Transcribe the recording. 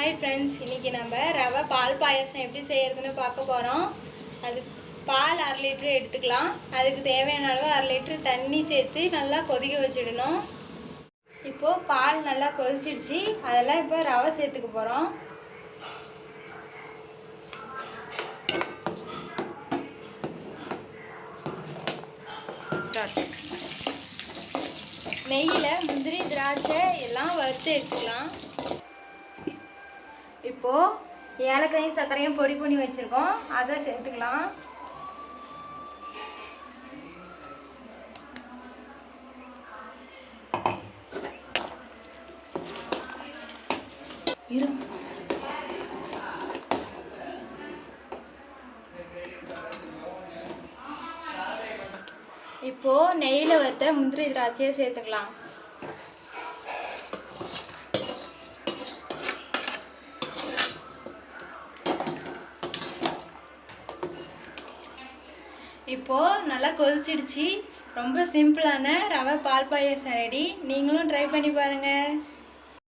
Hi friends, இன்றைக்கி நம்ம ரவை பால் பாயாசம் எப்படி செய்கிறதுன்னு பார்க்க போகிறோம். அதுக்கு பால் 1/2 லிட்டரு எடுத்துக்கலாம். அதுக்கு தேவையான அளவு 1/2 லிட்டரு தண்ணி சேர்த்து நல்லா கொதிக்க வச்சிடணும். இப்போது பால் நல்லா கொதிச்சிடுச்சு. அதெல்லாம் இப்போ ரவை சேர்த்துக்க போகிறோம். நெய்யில் முந்திரி திராட்சை எல்லாம் வறுத்து எடுத்துக்கலாம். இப்போது ஏலக்காயும் சர்க்கரையும் பொடி பண்ணி வச்சுருக்கோம், அதை சேர்த்துக்கலாம். இப்போது நெய்யில் வறுத்த முந்திரி திராட்சையை சேர்த்துக்கலாம். இப்போது நல்லா கொதிச்சிடுச்சு. ரொம்ப சிம்பிளான ரவை பால் பாயாசம் ரெடி. நீங்களும் ட்ரை பண்ணி பாருங்கள்.